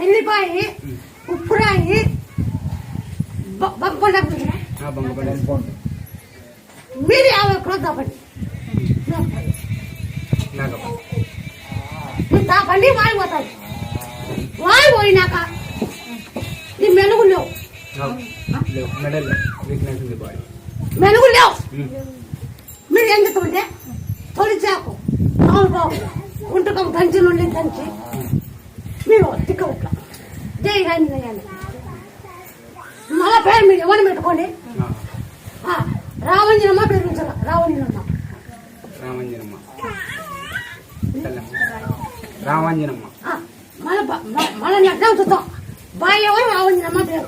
ఎల్లిపాయి ఉప్పురాయి మీరు 50 కిలో తాపండి తాపండి వాయిపోతాయి వాయిపోయినాక నీ మెనుగులు లేవు మెనుగులు లేవు మీరు ఏం చెప్తుంటే తొలిచాకు ఉంటుకం దంచి నుండి దంచి మీరు తిక్క ఉట్లా జై రాని మళ్ళా పేరు మీరు ఎవరిని పెట్టుకోండి రావంజనమ్మ పేరు ఉంచాల రావంజనమ్మ రావంజనమ్మ మళ్ళీ నడ్డం చూద్దాం బాయ్ ఎవరు రావంజనమ్మ పేరు